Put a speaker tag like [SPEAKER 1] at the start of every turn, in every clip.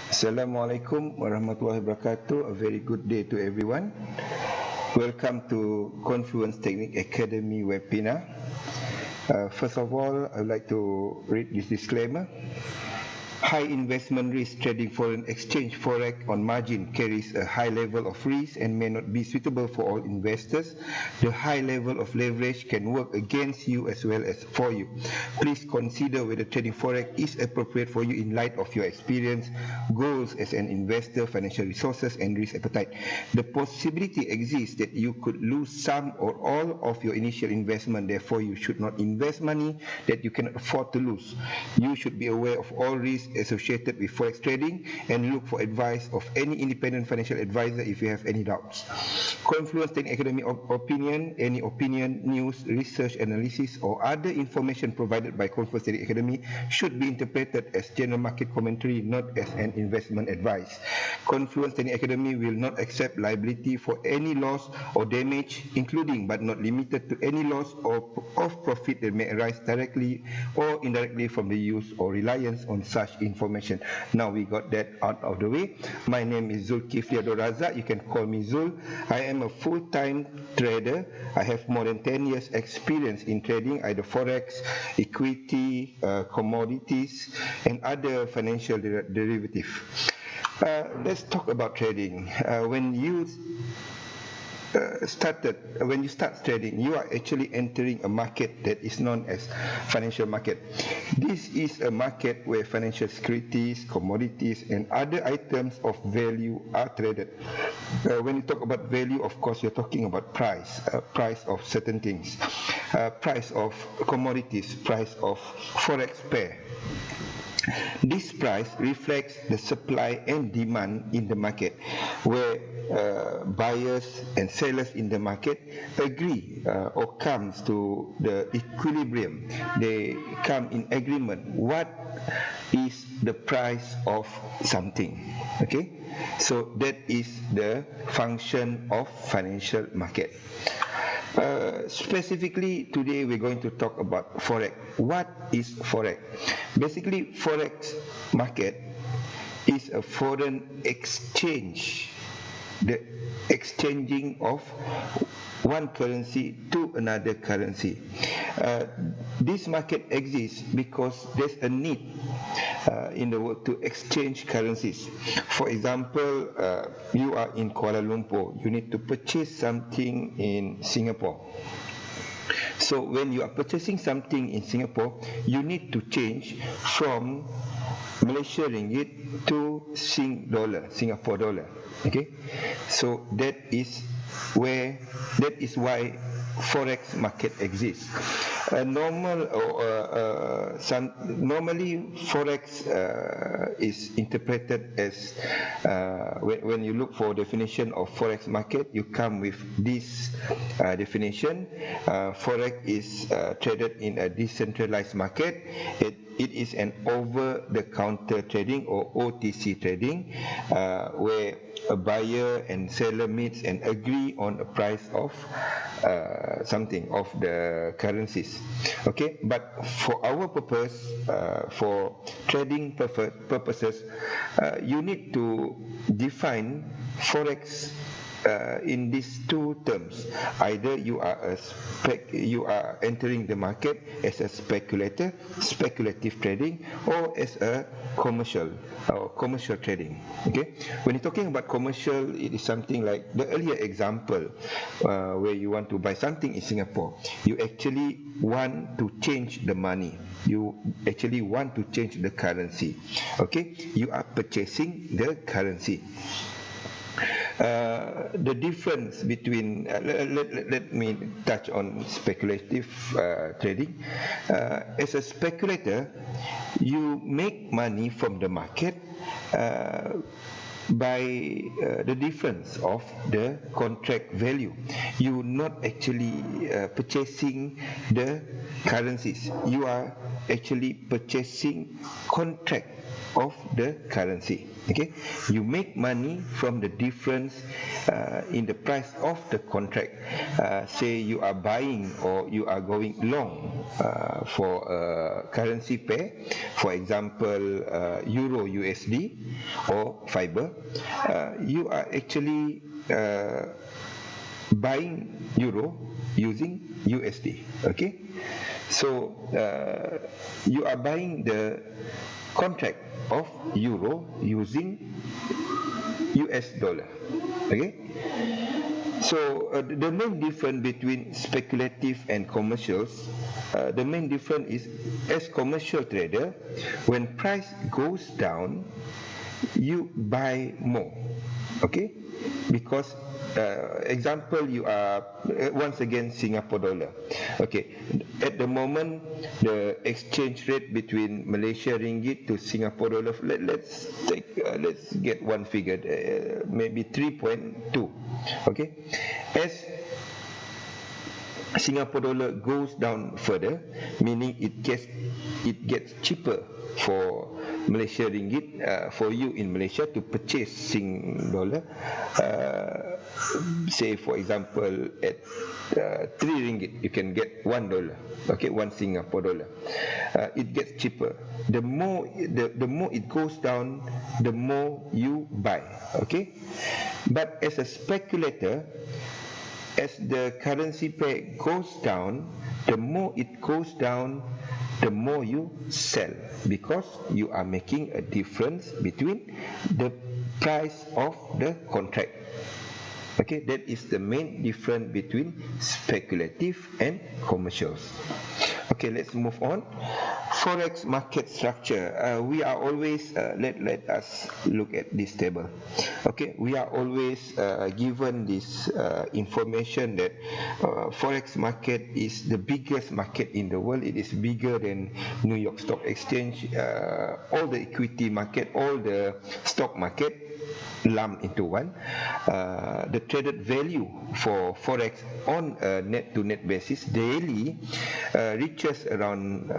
[SPEAKER 1] Assalamualaikum warahmatullahi wabarakatuh. A very good day to everyone. Welcome to Confluence Technique Academy webinar. First of all, I would like to read this disclaimer. High investment risk trading foreign exchange forex on margin carries a high level of risk and may not be suitable for all investors. The high level of leverage can work against you as well as for you. Please consider whether trading forex is appropriate for you in light of your experience, goals as an investor, financial resources and risk appetite. The possibility exists that you could lose some or all of your initial investment. Therefore, you should not invest money that you cannot afford to lose. You should be aware of all risks associated with forex trading and look for advice of any independent financial advisor if you have any doubts. Confluence Technique Academy opinion, any opinion, news, research, analysis or other information provided by Confluence Technique Academy should be interpreted as general market commentary, not as an investment advice. Confluence Technique Academy will not accept liability for any loss or damage, including but not limited to any loss or of profit that may arise directly or indirectly from the use or reliance on such information. Now we got that out of the way. My name is Zulkifli Abdul Razak. You can call me Zul. I am a full-time trader. I have more than 10 years experience in trading, either forex, equity, commodities, and other financial derivatives. Let's talk about trading. When you start trading, you are actually entering a market that is known as financial market. This is a market where financial securities, commodities, and other items of value are traded. When you talk about value, of course, you're talking about price of certain things, price of commodities, price of forex pair. This price reflects the supply and demand in the market, where buyers and sellers in the market agree or comes to the equilibrium. They come in agreement. What is the price of something? Okay, so that is the function of financial market. Specifically today we're going to talk about forex. What is forex? Basically, forex market is a foreign exchange, the exchanging of one currency to another currency. This market exists because there's a need in the world to exchange currencies. For example, you are in Kuala Lumpur, you need to purchase something in Singapore. So when you are purchasing something in Singapore, you need to change from Malaysia ringgit to Singapore dollar. Okay, so that is why forex market exists. Normally forex is interpreted as when you look for definition of forex market, you come with this definition. Forex is traded in a decentralized market. It is an over-the-counter trading or OTC trading, where a buyer and seller meets and agree on a price of something of the currencies. Okay, but for our purpose, for trading purposes, you need to define forex in these two terms. Either you are entering the market as a speculative trading, or as a commercial trading. Okay, when you're talking about commercial, it is something like the earlier example, where you want to buy something in Singapore. You actually want to change the money, you actually want to change the currency. Okay, you are purchasing the currency. The difference between let me touch on speculative trading. As a speculator, you make money from the market by the difference of the contract value. You not actually purchasing the currencies, you are actually purchasing of the currency. Okay, you make money from the difference in the price of the contract. Say you are buying or you are going long for a currency pair, for example Euro USD or fiber. You are actually buying euro using USD. Okay, so you are buying the contract of euro using US dollar. Okay, so the main difference between speculative and commercials, the main difference is, as commercial trader, when price goes down, you buy more. Okay, because example, you are once again Singapore dollar. Okay, at the moment the exchange rate between Malaysia ringgit to Singapore dollar, let's get one figure, maybe 3.2. Okay, as Singapore dollar goes down further, meaning it gets cheaper for Malaysia ringgit, for you in Malaysia to purchase Sing dollar, say for example at 3 ringgit you can get $1. Okay, 1 Singapore dollar. It gets cheaper. The more it goes down, the more you buy. Okay, but as a speculator, as the currency pair goes down, the more it goes down, the more you sell, because you are making a difference between the price of the contract. Okay, that is the main difference between speculative and commercials. Okay, let's move on. Forex market structure. We are always let us look at this table. Okay, we are always given this information that forex market is the biggest market in the world. It is bigger than New York Stock Exchange, all the equity market, all the stock market lumped into one. The traded value for forex on a net-to-net basis daily reaches around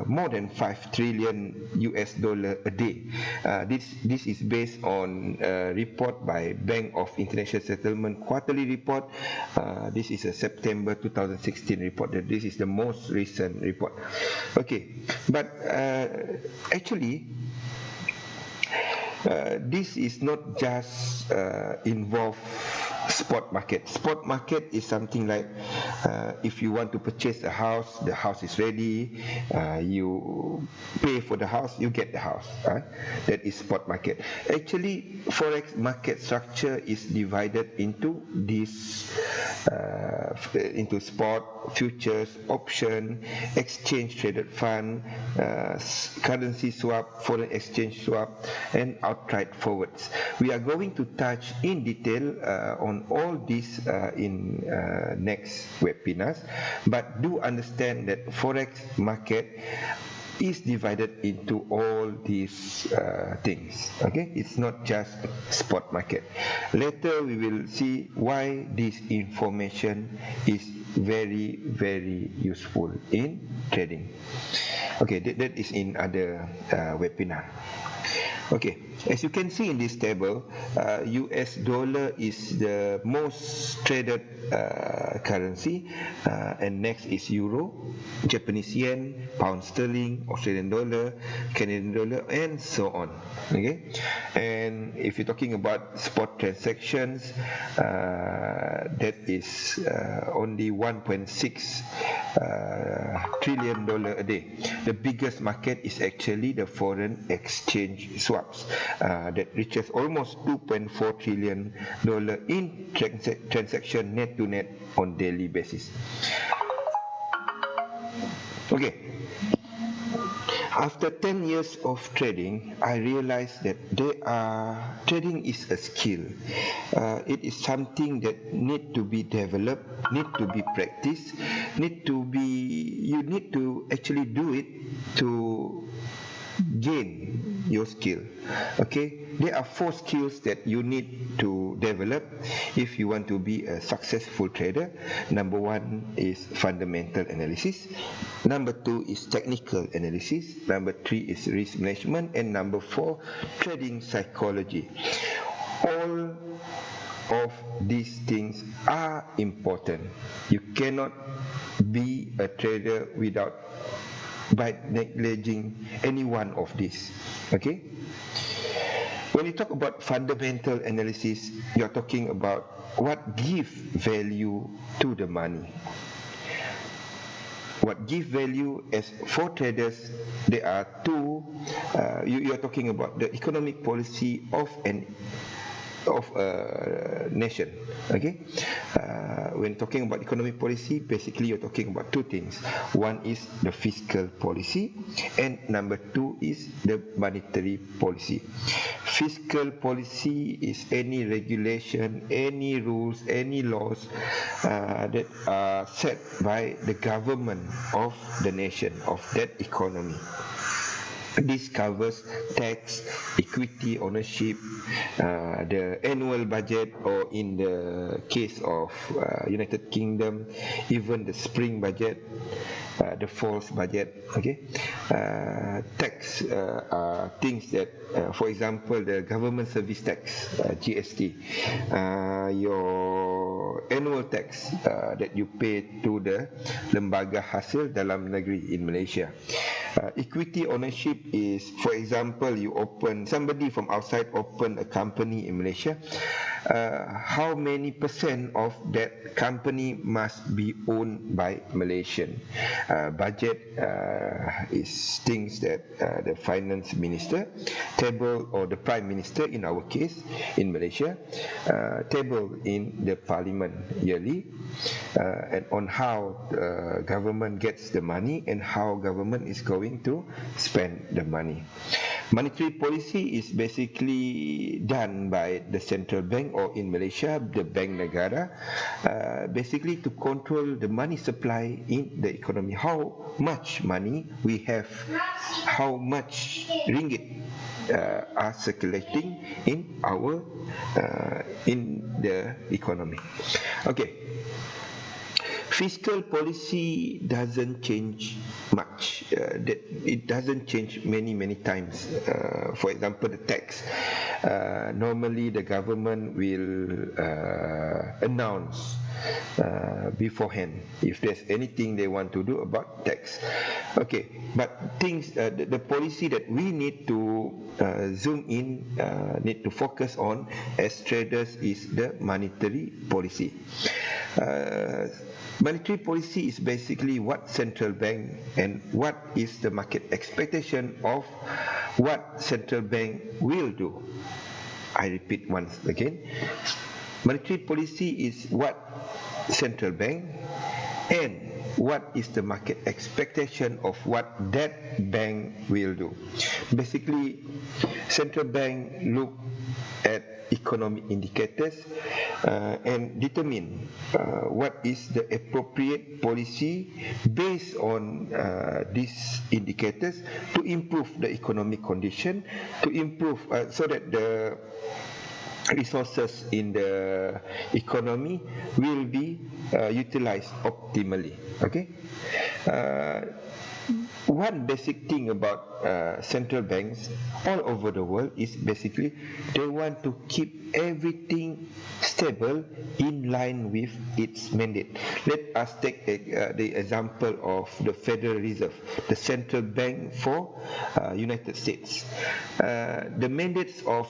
[SPEAKER 1] more than 5 trillion US dollar a day. This is based on a report by Bank of International Settlement quarterly report. This is a September 2016 report. This is the most recent report. Okay, but actually this is not just involve spot market. Spot market is something like if you want to purchase a house, the house is ready, you pay for the house, you get the house. That is spot market. Actually, forex market structure is divided into this into spot, futures, option, exchange traded fund, currency swap, foreign exchange swap, and outright forwards. We are going to touch in detail on all these in next webinars, but do understand that forex market is divided into all these things. Okay, it's not just spot market. Later we will see why this information is very, very useful in trading. Okay, that is in other webinar. Okay, as you can see in this table, US dollar is the most traded currency, and next is euro, Japanese yen, pound sterling, Australian dollar, Canadian dollar, and so on. Okay, and if you're talking about spot transactions, that is only 1.6 trillion dollar a day. The biggest market is actually the foreign exchange swaps, that reaches almost 2.4 trillion dollar in transaction net to net on daily basis. Okay, after 10 years of trading, I realized that trading is a skill. It is something that need to be developed, need to be practiced, you need to actually do it to gain your skill. Okay, there are 4 skills that you need to develop if you want to be a successful trader. Number 1 is fundamental analysis. Number 2 is technical analysis. Number 3 is risk management, and number 4, trading psychology. All of these things are important. You cannot be a trader by neglecting any one of these. Okay, when you talk about fundamental analysis, you are talking about what gives value to the money. What gives value, as for traders, there are two. You are talking about the economic policy of a nation. Okay, when talking about economic policy, basically you're talking about 2 things. One is the fiscal policy, and number 2 is the monetary policy. Fiscal policy is any regulation, any rules, any laws that are set by the government of the nation, of that economy. This covers tax, equity ownership, the annual budget, or in the case of United Kingdom, even the spring budget, the fall's budget. Okay, tax are things that, for example, the government service tax, GST, your annual tax that you pay to the lembaga hasil dalam negeri in Malaysia. Equity ownership is, for example, somebody from outside open a company in Malaysia. How many % of that company must be owned by Malaysian? Budget is things that the finance minister table, or the prime minister in our case in Malaysia, table in the parliament yearly, and on how government gets the money and how government is going to spend the money. Monetary policy is basically done by the central bank, or in Malaysia, the Bank Negara, basically to control the money supply in the economy. How much money we have, how much ringgit are circulating in the economy. Okay. Fiscal policy doesn't change much. It doesn't change many times. For example, the tax. Normally, the government will announce beforehand if there's anything they want to do about tax. Okay, but the policy that we need to zoom in, need to focus on as traders is the monetary policy. Monetary policy is basically what central bank and what is the market expectation of what central bank will do. I repeat once again. Monetary policy is what central bank and what is the market expectation of what that bank will do. Basically, central bank look at economic indicators and determine what is the appropriate policy based on these indicators to improve the economic condition, to improve so that the resources in the economy will be utilized optimally. Okay. One basic thing about central banks all over the world is basically they want to keep everything stable in line with its mandate. Let us take the example of the Federal Reserve, the central bank for United States. The mandates of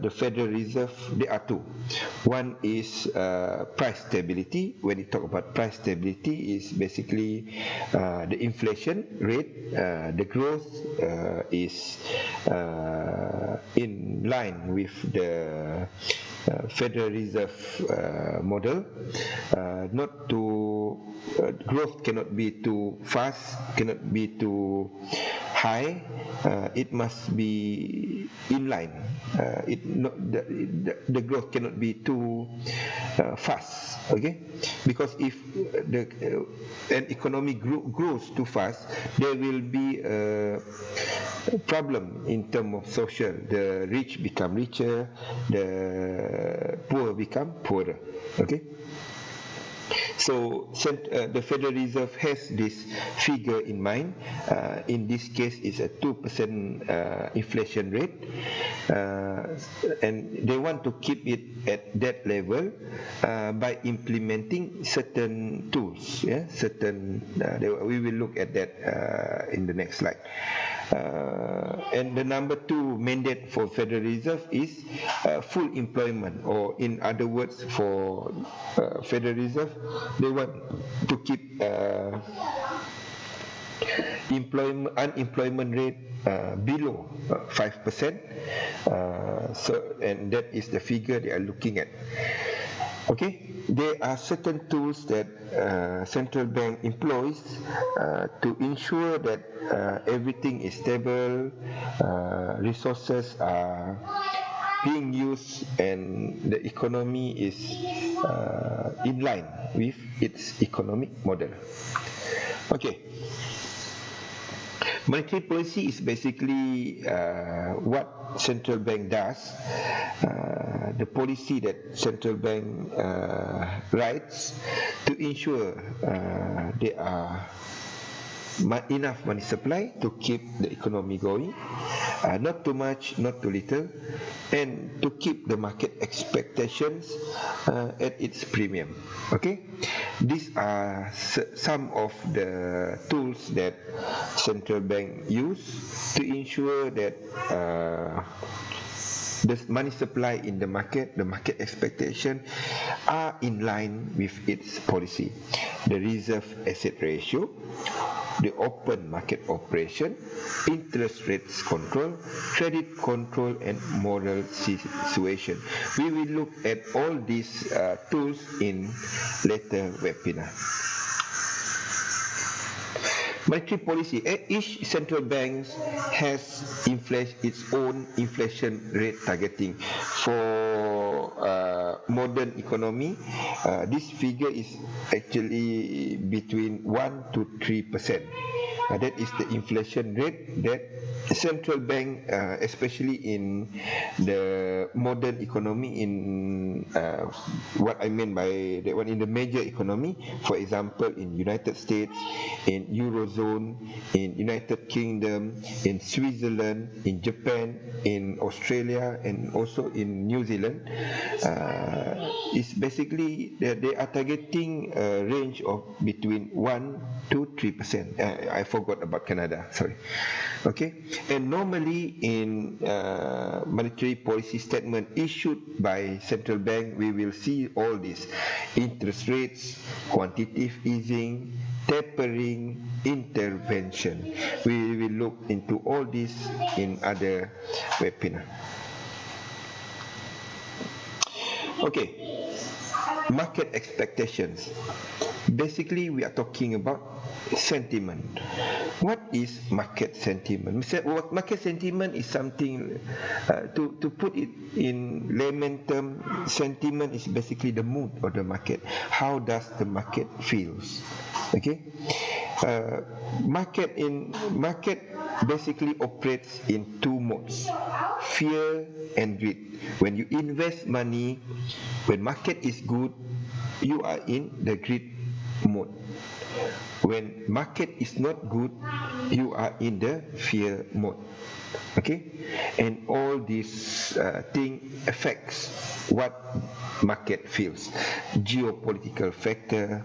[SPEAKER 1] the Federal Reserve, there are 2. One is price stability. When you talk about price stability, is basically the inflation rate, the growth is in line with the Federal Reserve model. Not too growth cannot be too fast, cannot be too high, it must be in line. The growth cannot be too fast, okay? Because if an economy grows too fast, there will be a problem in terms of social. The rich become richer, the poor become poorer, okay? So the Federal Reserve has this figure in mind. In this case, it's a 2% inflation rate, and they want to keep it at that level by implementing certain tools. Yeah, we will look at that in the next slide. And the number 2 mandate for Federal Reserve is full employment, or in other words, for Federal Reserve, they want to keep unemployment rate below 5%. And that is the figure they are looking at. Okay, there are certain tools that central bank employs to ensure that everything is stable, resources are being used, and the economy is in line with its economic model. Okay. Monetary policy is basically what central bank does, the policy that central bank writes to ensure there are enough money supply to keep the economy going, not too much, not too little, and to keep the market expectations at its premium. Okay, these are some of the tools that central bank use to ensure that the money supply in the market expectation are in line with its policy. The reserve asset ratio, the open market operation, interest rates control, credit control, and moral situation. We will look at all these tools in later webinar. Monetary policy. Each central bank has its own inflation rate targeting. For modern economy, this figure is actually between 1 to 3%. That is the inflation rate that central bank, especially in the modern economy, in what I mean by that one, in the major economy, for example, in United States, in Eurozone, in United Kingdom, in Switzerland, in Japan, in Australia, and also in New Zealand, is basically they are targeting a range of between 1 to 3%. I forgot about Canada, sorry. Okay, and normally in monetary policy statement issued by central bank, we will see all these: interest rates, quantitative easing, tapering, intervention. We will look into all this in other webinar. Okay, market expectations. Basically, we are talking about sentiment. What is market sentiment? Market sentiment is something, to put it in layman term, sentiment is basically the mood of the market. How does the market feels? Okay, market basically operates in two modes: fear and greed. When you invest money, when market is good, you are in the greed mode. When market is not good, you are in the fear mode. Okay, and all these thing affects what market feels: geopolitical factor,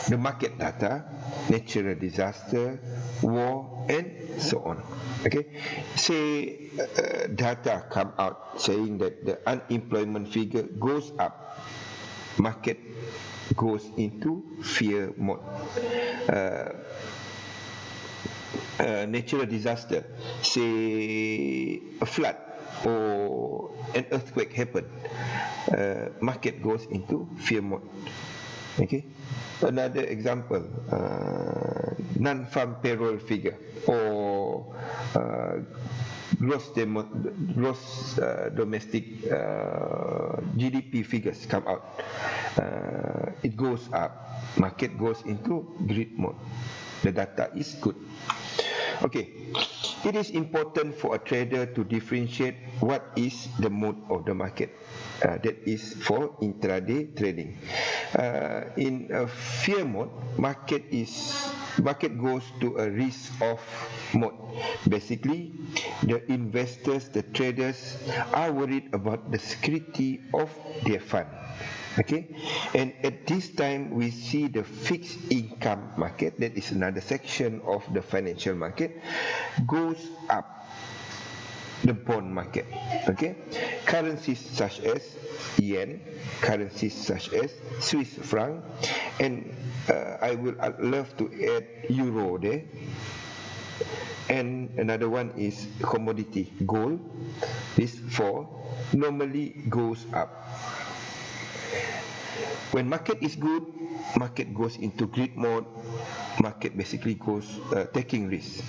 [SPEAKER 1] the market data, natural disaster, war, and so on. Okay, say data come out saying that the unemployment figure goes up, market goes into fear mode. Natural disaster, say a flood or an earthquake happen, market goes into fear mode. Okay, another example, non-farm payroll figure or gross domestic GDP figures come out, it goes up. Market goes into greed mode. The data is good. Okay, it is important for a trader to differentiate what is the mode of the market. That is for intraday trading. In a fear mode, market goes to a risk-off mode. Basically, the investors, the traders, are worried about the security of their fund. Okay, and at this time we see the fixed income market, that is another section of the financial market, goes up. The bond market, okay, currencies such as yen, currencies such as Swiss franc, and I'd love to add euro there. And another one is commodity, gold. This four normally goes up. When market is good, market goes into greed mode. Market basically goes taking risk.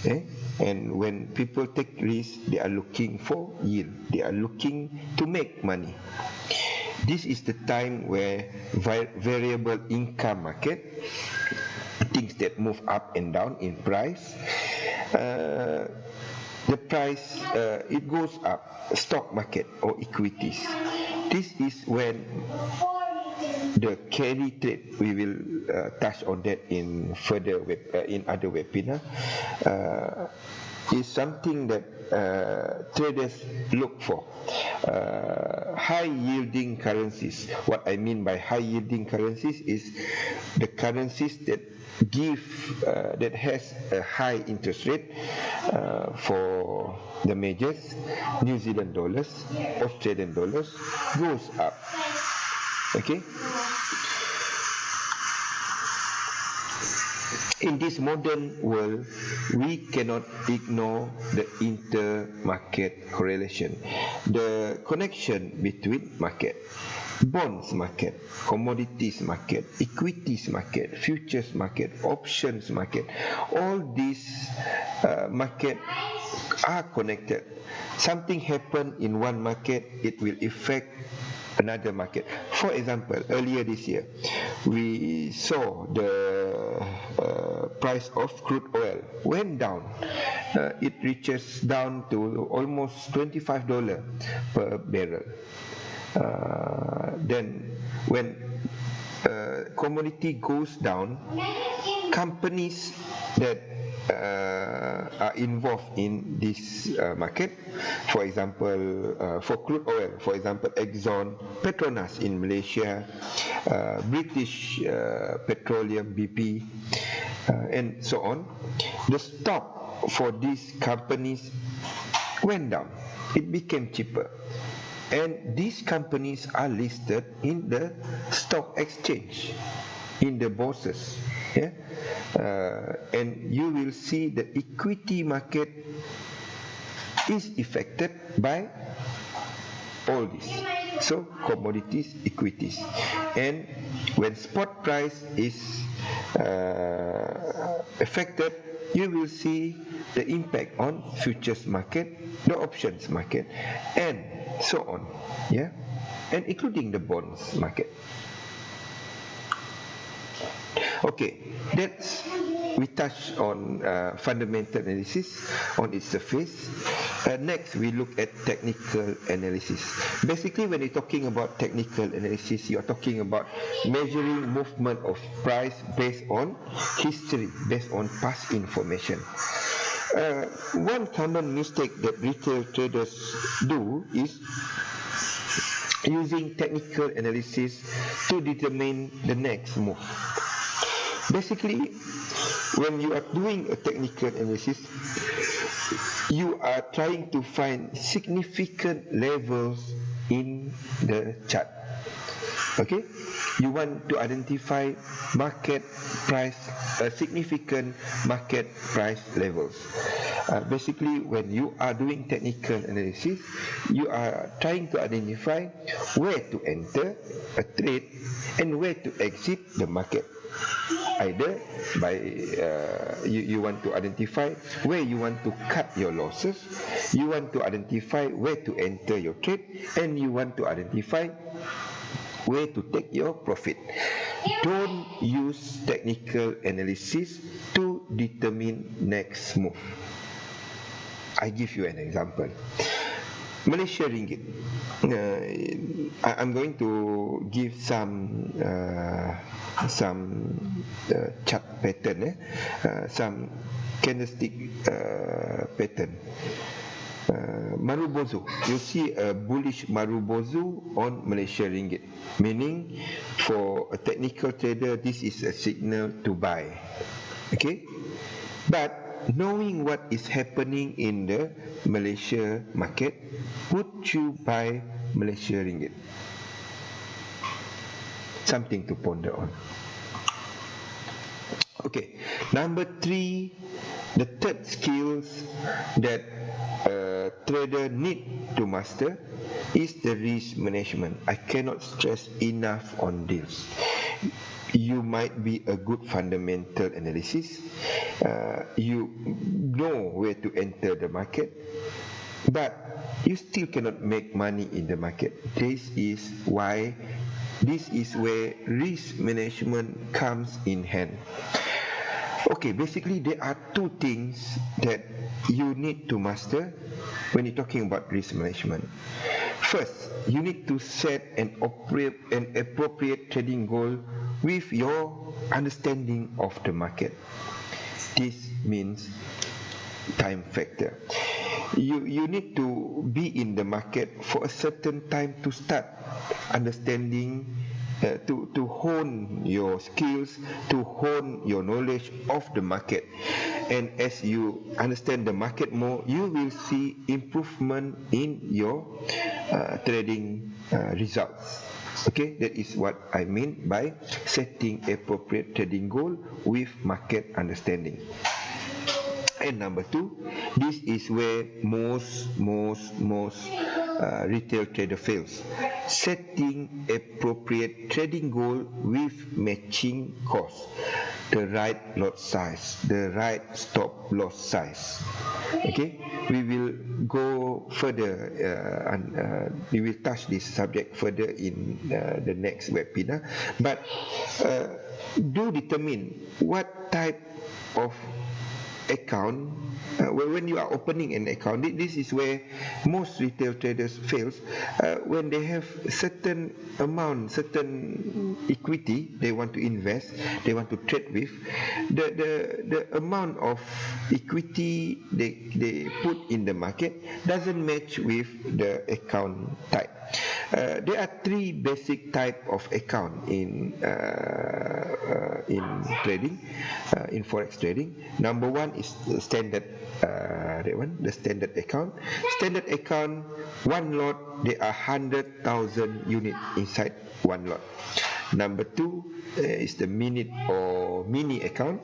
[SPEAKER 1] And when people take risk, they are looking for yield. They are looking to make money. This is the time where variable income market, things that move up and down in price, the price it goes up. Stock market or equities. This is when the carry trade, we will touch on that in further in other webinar, is something that traders look for. High yielding currencies. What I mean by high yielding currencies is the currencies that that has a high interest rate. For the majors, New Zealand dollars, Australian dollars goes up. Okay. In this modern world, we cannot ignore the inter-market correlation, the connection between market, bonds market, commodities market, equities market, futures market, options market. All these market are connected. Something happen in one market, it will affect another market. For example, earlier this year, we saw the price of crude oil went down. It reaches down to almost $25 per barrel. Then when commodity goes down, companies that are involved in this market, for example, for crude oil, for example, Exxon, Petronas in Malaysia, British Petroleum, BP, and so on, the stock for these companies went down. It became cheaper. And these companies are listed in the stock exchange, in the bourses. Yeah? And you will see the equity market is affected by all this. So commodities, equities. And when spot price is affected, you will see the impact on futures market, the options market, and so on. Yeah, and including the bonds market. Okay, we touch on fundamental analysis on its surface. Next, we look at technical analysis. Basically, when you're talking about technical analysis, you are talking about measuring movement of price based on history, based on past information. One common mistake that retail traders do is using technical analysis to determine the next move. Basically, when you are doing a technical analysis, you are trying to find significant levels in the chart. Okay, you want to identify market price, significant market price levels. Basically, when you are doing technical analysis, you are trying to identify where to enter a trade and where to exit the market. Either by you want to identify where you want to cut your losses, you want to identify where to enter your trade, and you want to identify where to take your profit. Don't use technical analysis to determine next move. I give you an example. Malaysia ringgit. I'm going to give some chart pattern, some candlestick pattern. Marubozu, you see a bullish Marubozu on Malaysia ringgit, meaning for a technical trader this is a signal to buy. Okay, but knowing what is happening in the Malaysia market, would you buy Malaysia ringgit? Something to ponder on. Okay, number 3, the third skills that a trader need to master is the risk management. I cannot stress enough on this. You might be a good fundamental analysis, you know where to enter the market, but you still cannot make money in the market. This is where risk management comes in hand. Okay, basically there are 2 things that you need to master when you're talking about risk management. First, you need to set an appropriate trading goal with your understanding of the market. This means time factor. You need to be in the market for a certain time to start understanding, to hone your skills, to hone your knowledge of the market. And as you understand the market more, you will see improvement in your trading results. Okay, that is what I mean by setting appropriate trading goal with market understanding. And number 2, this is where most retail trader fails. Setting appropriate trading goal with matching cost, the right lot size, the right stop loss size. Okay, we will go further, we will touch this subject further in the next webinar. But do determine what type of account, when you are opening an account. This is where most retail traders fails. When they have certain amount, certain equity they want to invest, they want to trade with, the amount of equity they put in the market doesn't match with the account type. There are 3 basic type of account in trading, in forex trading. Number 1 is the standard, the standard account. Standard account, one lot, there are 100,000 units inside one lot. Number 2 is the minute or mini account.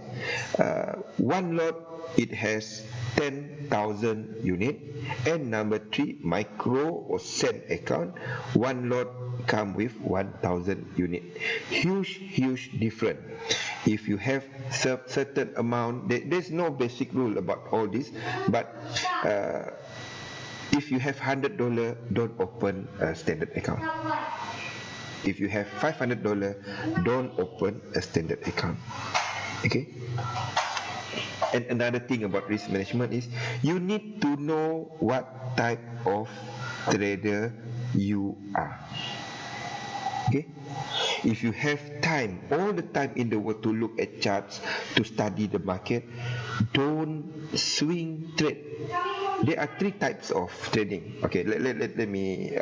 [SPEAKER 1] One lot, it has 10,000 unit. And number 3, micro or cent account. One lot come with 1,000 unit. Huge difference. If you have certain amount, there's no basic rule about all this, but if you have $100, don't open a standard account. If you have $500, don't open a standard account. Okay. And another thing about risk management is you need to know what type of trader you are. Okay. If you have time, all the time in the world to look at charts, to study the market, don't swing trade. There are 3 types of trading. Okay, let me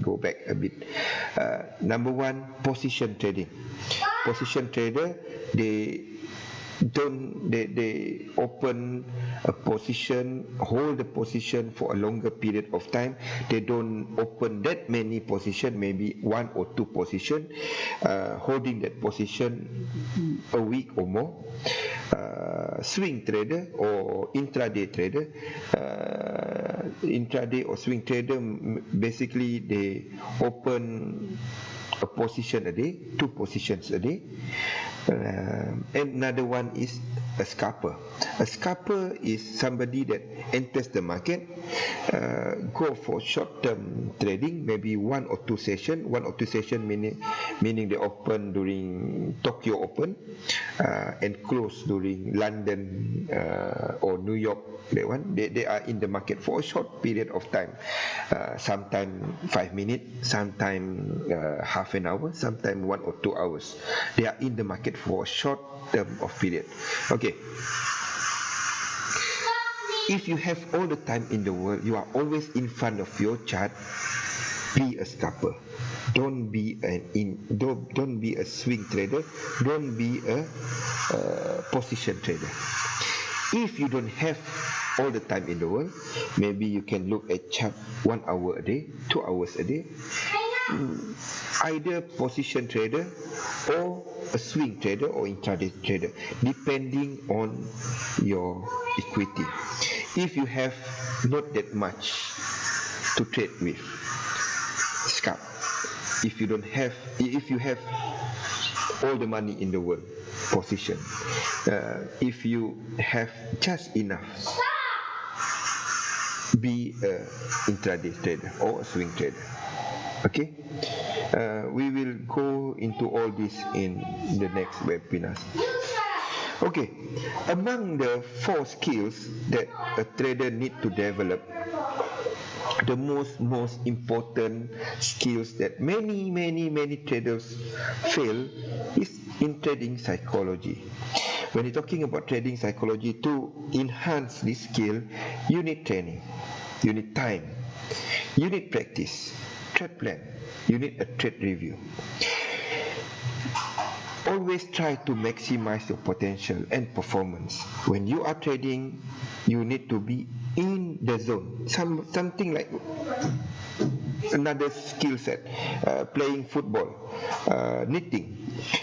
[SPEAKER 1] go back a bit. Number 1, position trading. Position trader, they open a position, hold the position for a longer period of time. They don't open that many position, maybe 1 or 2 position, holding that position a week or more. Swing trader or intraday trader, intraday or swing trader, basically they open a position a day, 2 positions a day. Another one is a scalper. A scalper is somebody that enters the market, go for short-term trading, maybe one or two session meaning they open during Tokyo Open and close during London or New York. That one, they are in the market for a short period of time, sometime 5 minutes, sometime half an hour, sometime 1 or 2 hours. They are in the market for a short term of period. Okay. If you have all the time in the world, you are always in front of your chart, be a scalper. Don't be a swing trader. Don't be a position trader. If you don't have all the time in the world, maybe you can look at chart 1 hour a day, 2 hours a day. Either position trader or a swing trader or intraday trader, depending on your equity. If you have not that much to trade with, scalp. If you have all the money in the world, position. If you have just enough, be a intraday trader or a swing trader. Okay, we will go into all this in the next webinars. Okay, among the 4 skills that a trader need to develop, the most important skills that many traders fail is in trading psychology. When you're talking about trading psychology, to enhance this skill, you need training, you need time, you need practice, trade plan, you need a trade review. Always try to maximize your potential and performance. When you are trading, you need to be in the zone. Something like another skill set, playing football, knitting.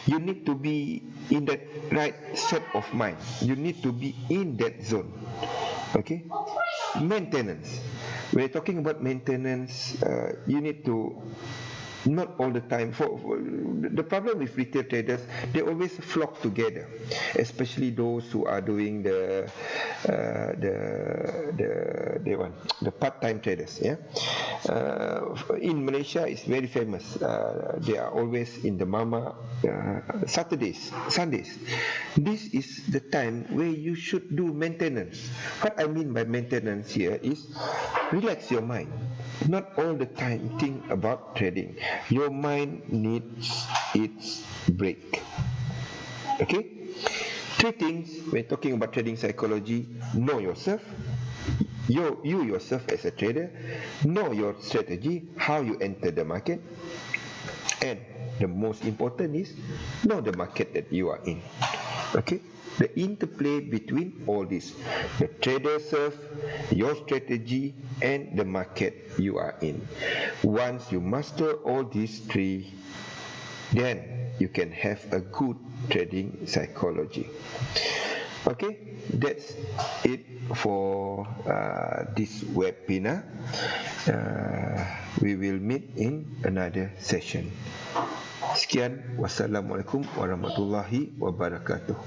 [SPEAKER 1] You need to be in that right set of mind. You need to be in that zone. Okay? Maintenance. When you're talking about maintenance, you need to not all the time. For the problem with retail traders, they always flock together, especially those who are doing the part-time traders. Yeah, in Malaysia, it's very famous. They are always in the mama Saturdays, Sundays. This is the time where you should do maintenance. What I mean by maintenance here is relax your mind. Not all the time think about trading. Your mind needs its break. Okay? 3 things when talking about trading psychology: know yourself, you yourself as a trader, know your strategy, how you enter the market, and the most important is know the market that you are in. Okay? The interplay between all this, the trader self, your strategy, and the market you are in. Once you master all these 3, then you can have a good trading psychology. Okay, that's it for this webinar. We will meet in another session. Sekian, wassalamualaikum warahmatullahi wabarakatuh.